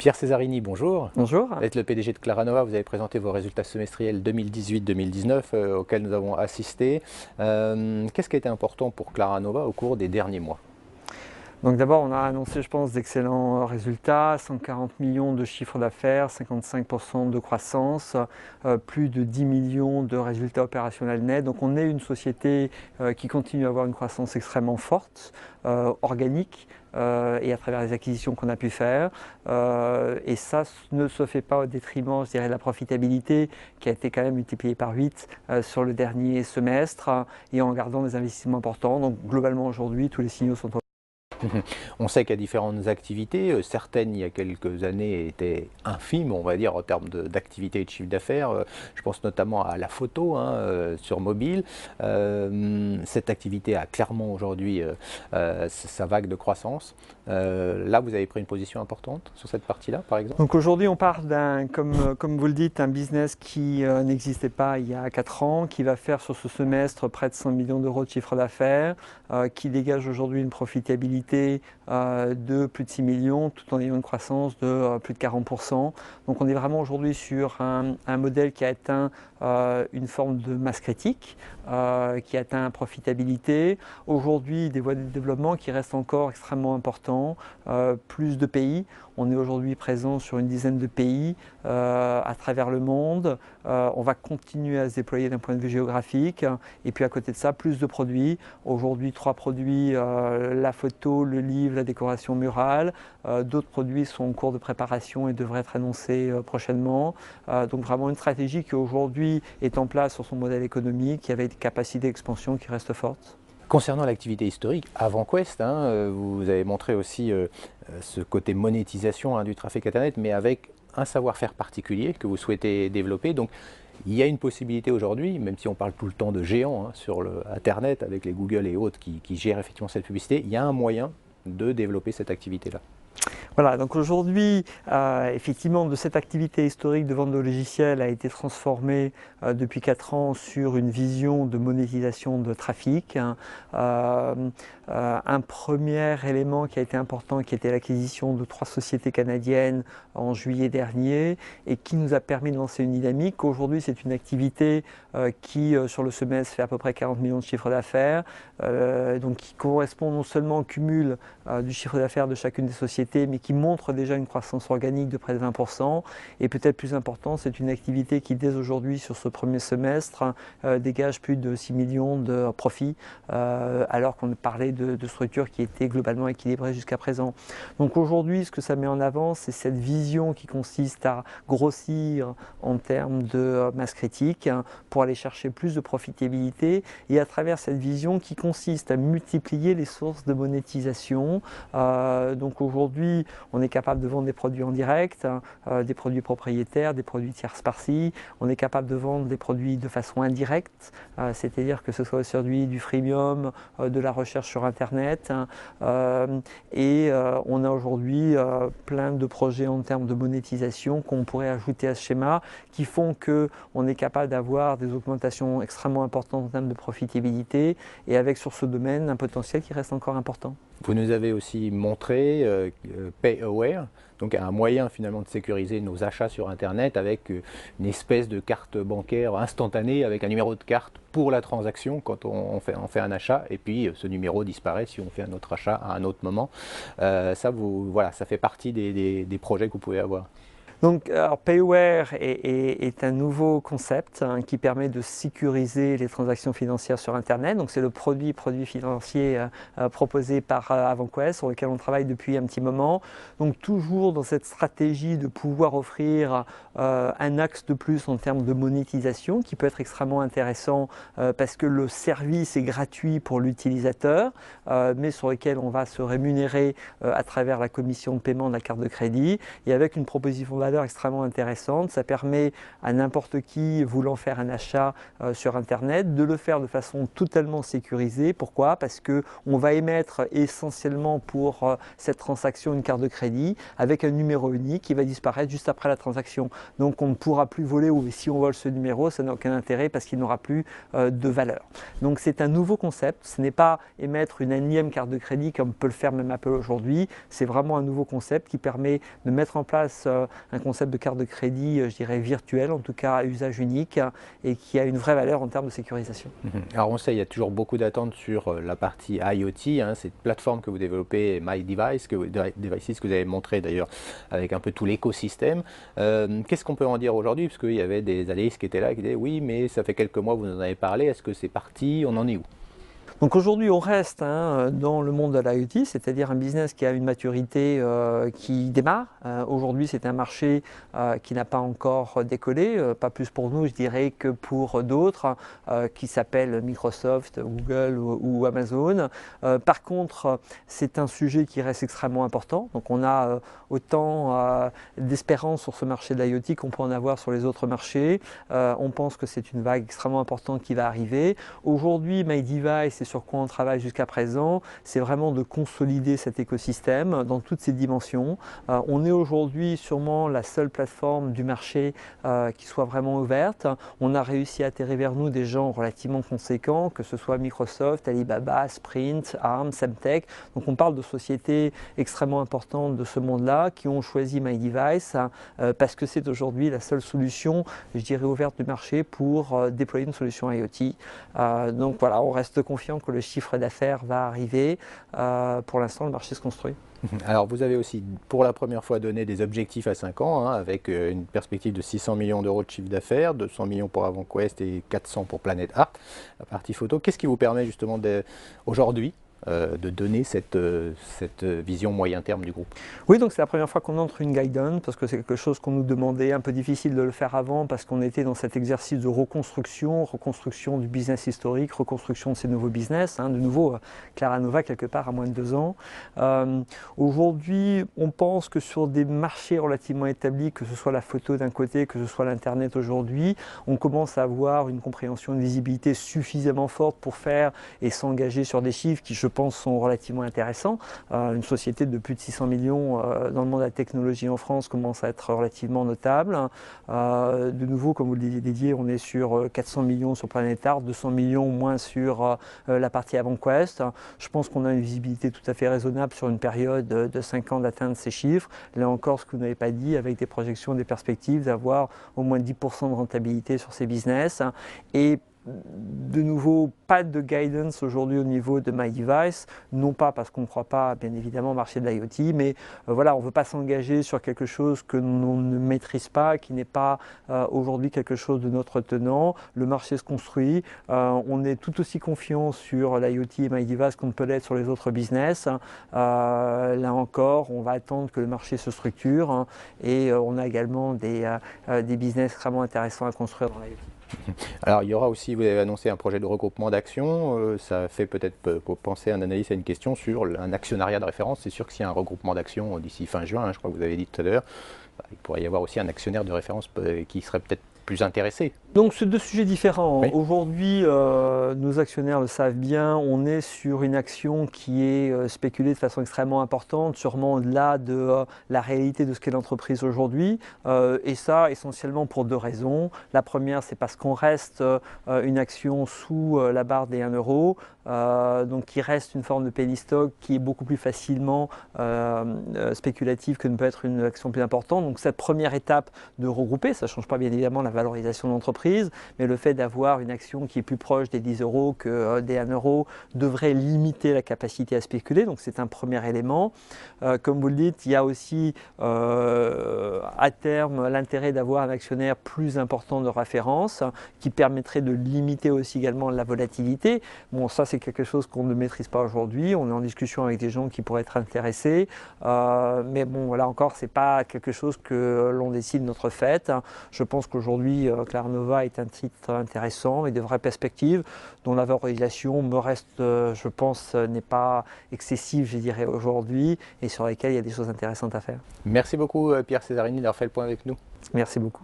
Pierre Cesarini, bonjour. Bonjour. Vous êtes le PDG de Claranova, vous avez présenté vos résultats semestriels 2018-2019 auxquels nous avons assisté. Qu'est-ce qui a été important pour Claranova au cours des derniers mois? Donc d'abord, on a annoncé, je pense, d'excellents résultats, 140 millions de chiffre d'affaires, 55% de croissance, plus de 10 millions de résultats opérationnels nets. Donc on est une société qui continue à avoir une croissance extrêmement forte, organique, et à travers les acquisitions qu'on a pu faire. Et ça ne se fait pas au détriment, je dirais, de la profitabilité qui a été quand même multipliée par 8 sur le dernier semestre et en gardant des investissements importants. Donc globalement aujourd'hui, tous les signaux sont au On sait qu'il y a différentes activités, certaines il y a quelques années étaient infimes, on va dire, en termes d'activité et de chiffre d'affaires. Je pense notamment à la photo sur mobile. Cette activité a clairement aujourd'hui sa vague de croissance. Là, vous avez pris une position importante sur cette partie-là, par exemple? Donc aujourd'hui, on part d'un, comme vous le dites, un business qui n'existait pas il y a 4 ans, qui va faire sur ce semestre près de 100 millions d'euros de chiffre d'affaires, qui dégage aujourd'hui une profitabilité de plus de 6 millions, tout en ayant une croissance de plus de 40%. Donc on est vraiment aujourd'hui sur un modèle qui a atteint une forme de masse critique, qui a atteint la profitabilité. Aujourd'hui, des voies de développement qui restent encore extrêmement importants, plus de pays. On est aujourd'hui présent sur une dizaine de pays à travers le monde. On va continuer à se déployer d'un point de vue géographique. Et puis à côté de ça, plus de produits. Aujourd'hui, 3 produits, la photo, le livre, la décoration murale. D'autres produits sont en cours de préparation et devraient être annoncés prochainement. Donc vraiment une stratégie qui aujourd'hui est en place sur son modèle économique, qui avait des capacités d'expansion qui restent fortes. Concernant l'activité historique, avant Quest, vous avez montré aussi ce côté monétisation du trafic Internet, mais avec un savoir-faire particulier que vous souhaitez développer. Donc, il y a une possibilité aujourd'hui, même si on parle tout le temps de géants sur Internet, avec les Google et autres qui gèrent effectivement cette publicité, il y a un moyen de développer cette activité-là. Voilà, donc aujourd'hui, effectivement, de cette activité historique de vente de logiciels a été transformée depuis 4 ans sur une vision de monétisation de trafic. Un premier élément qui a été important, qui était l'acquisition de 3 sociétés canadiennes en juillet dernier et qui nous a permis de lancer une dynamique. Aujourd'hui, c'est une activité qui, sur le semestre, fait à peu près 40 millions de chiffre d'affaires, donc qui correspond non seulement au cumul du chiffre d'affaires de chacune des sociétés, mais qui montre déjà une croissance organique de près de 20%. Et peut-être plus important, c'est une activité qui, dès aujourd'hui, sur ce premier semestre, dégage plus de 6 millions de profits, alors qu'on parlait de structures qui étaient globalement équilibrées jusqu'à présent. Donc aujourd'hui, ce que ça met en avant, c'est cette vision qui consiste à grossir en termes de masse critique pour aller chercher plus de profitabilité et à travers cette vision qui consiste à multiplier les sources de monétisation. Donc aujourd'hui, on est capable de vendre des produits en direct, des produits propriétaires, des produits tierces parties. On est capable de vendre des produits de façon indirecte, c'est-à-dire que ce soit aujourd'hui du freemium, de la recherche sur Internet. Et on a aujourd'hui plein de projets en termes de monétisation qu'on pourrait ajouter à ce schéma qui font qu'on est capable d'avoir des augmentations extrêmement importantes en termes de profitabilité et avec sur ce domaine un potentiel qui reste encore important. Vous nous avez aussi montré PayAware, donc un moyen finalement de sécuriser nos achats sur Internet avec une espèce de carte bancaire instantanée avec un numéro de carte pour la transaction quand on fait un achat et puis ce numéro disparaît si on fait un autre achat à un autre moment. Voilà, ça fait partie des projets que vous pouvez avoir. Donc, PayAware est un nouveau concept qui permet de sécuriser les transactions financières sur Internet. Donc, c'est le produit financier proposé par AvantQuest, sur lequel on travaille depuis un petit moment. Donc, toujours dans cette stratégie de pouvoir offrir un axe de plus en termes de monétisation qui peut être extrêmement intéressant parce que le service est gratuit pour l'utilisateur, mais sur lequel on va se rémunérer à travers la commission de paiement de la carte de crédit et avec une proposition valeur extrêmement intéressante. Ça permet à n'importe qui voulant faire un achat sur Internet de le faire de façon totalement sécurisée. Pourquoi? Parce qu'on va émettre essentiellement pour cette transaction une carte de crédit avec un numéro unique qui va disparaître juste après la transaction. Donc on ne pourra plus voler, ou si on vole ce numéro, ça n'a aucun intérêt parce qu'il n'aura plus de valeur. Donc c'est un nouveau concept. Ce n'est pas émettre une énième carte de crédit comme peut le faire même Apple aujourd'hui. C'est vraiment un nouveau concept qui permet de mettre en place un concept de carte de crédit, je dirais virtuelle, en tout cas à usage unique, et qui a une vraie valeur en termes de sécurisation. Alors on sait, il y a toujours beaucoup d'attentes sur la partie IoT, hein, cette plateforme que vous développez, MyDevice, Devices, que vous avez montré d'ailleurs avec un peu tout l'écosystème. Qu'est-ce qu'on peut en dire aujourd'hui? Parce qu'il y avait des analystes qui étaient là, qui disaient oui, mais ça fait quelques mois que vous en avez parlé, est-ce que c'est parti? On en est où? Donc aujourd'hui, on reste dans le monde de l'IoT, c'est-à-dire un business qui a une maturité qui démarre. Aujourd'hui, c'est un marché qui n'a pas encore décollé, pas plus pour nous, je dirais, que pour d'autres, qui s'appellent Microsoft, Google ou Amazon. Par contre, c'est un sujet qui reste extrêmement important. Donc on a autant d'espérance sur ce marché de l'IoT qu'on peut en avoir sur les autres marchés. On pense que c'est une vague extrêmement importante qui va arriver. Aujourd'hui, MyDevice, sur quoi on travaille jusqu'à présent, c'est vraiment de consolider cet écosystème dans toutes ses dimensions. On est aujourd'hui sûrement la seule plateforme du marché qui soit vraiment ouverte. On a réussi à atterrir vers nous des gens relativement conséquents, que ce soit Microsoft, Alibaba, Sprint, Arm, Semtech. Donc on parle de sociétés extrêmement importantes de ce monde-là qui ont choisi MyDevice parce que c'est aujourd'hui la seule solution, je dirais, ouverte du marché pour déployer une solution IoT. Donc voilà, on reste confiant que le chiffre d'affaires va arriver. Pour l'instant, le marché se construit. Alors vous avez aussi pour la première fois donné des objectifs à 5 ans, hein, avec une perspective de 600 millions d'euros de chiffre d'affaires, 200 millions pour AvantQuest et 400 pour Planet Art, la partie photo. Qu'est-ce qui vous permet justement aujourd'hui de donner cette vision moyen terme du groupe? Oui, donc c'est la première fois qu'on entre une guidance, parce que c'est quelque chose qu'on nous demandait, un peu difficile de le faire avant, parce qu'on était dans cet exercice de reconstruction du business historique, reconstruction de ces nouveaux business, de nouveau Claranova quelque part à moins de 2 ans. Aujourd'hui, on pense que sur des marchés relativement établis, que ce soit la photo d'un côté, que ce soit l'Internet aujourd'hui, on commence à avoir une compréhension, une visibilité suffisamment forte pour faire et s'engager sur des chiffres qui, je pense, sont relativement intéressants. Une société de plus de 600 millions dans le monde de la technologie en France commence à être relativement notable. De nouveau, comme vous le disiez, on est sur 400 millions sur Planet Art, 200 millions au moins sur la partie AvantQuest. Je pense qu'on a une visibilité tout à fait raisonnable sur une période de 5 ans d'atteindre ces chiffres. Là encore, ce que vous n'avez pas dit, avec des projections, des perspectives d'avoir au moins 10% de rentabilité sur ces business. Et de nouveau, pas de guidance aujourd'hui au niveau de MyDevice, non pas parce qu'on ne croit pas bien évidemment au marché de l'IoT, mais voilà, on ne veut pas s'engager sur quelque chose que l'on ne maîtrise pas, qui n'est pas aujourd'hui quelque chose de notre tenant. Le marché se construit, on est tout aussi confiant sur l'IoT et MyDevice qu'on ne peut l'être sur les autres business. Là encore, on va attendre que le marché se structure et on a également des business extrêmement intéressants à construire dans l'IoT. Alors il y aura aussi, vous avez annoncé un projet de regroupement d'actions, ça fait peut-être penser à un analyste à une question sur un actionnariat de référence. C'est sûr que s'il y a un regroupement d'actions d'ici fin juin, je crois que vous avez dit tout à l'heure, il pourrait y avoir aussi un actionnaire de référence qui serait peut-être plus intéressé. Donc c'est 2 sujets différents. Oui. Aujourd'hui, nos actionnaires le savent bien, on est sur une action qui est spéculée de façon extrêmement importante, sûrement au-delà de la réalité de ce qu'est l'entreprise aujourd'hui. Et ça, essentiellement pour 2 raisons. La première, c'est parce qu'on reste une action sous la barre des 1 euro, donc qui reste une forme de penny stock qui est beaucoup plus facilement spéculative que ne peut être une action plus importante. Donc cette première étape de regrouper, ça ne change pas bien évidemment la valorisation de l'entreprise, mais le fait d'avoir une action qui est plus proche des 10 euros que des 1 euro devrait limiter la capacité à spéculer, donc c'est un premier élément. Comme vous le dites, il y a aussi à terme l'intérêt d'avoir un actionnaire plus important de référence qui permettrait de limiter aussi également la volatilité. Bon, ça c'est quelque chose qu'on ne maîtrise pas aujourd'hui, on est en discussion avec des gens qui pourraient être intéressés, mais bon, là encore, c'est pas quelque chose que l'on décide notre fait. Je pense qu'aujourd'hui, Claranova est un titre intéressant et de vraies perspectives dont la valorisation me reste, je pense, n'est pas excessive, je dirais, aujourd'hui et sur lesquelles il y a des choses intéressantes à faire. Merci beaucoup Pierre Cesarini. d'avoir fait le point avec nous. Merci beaucoup.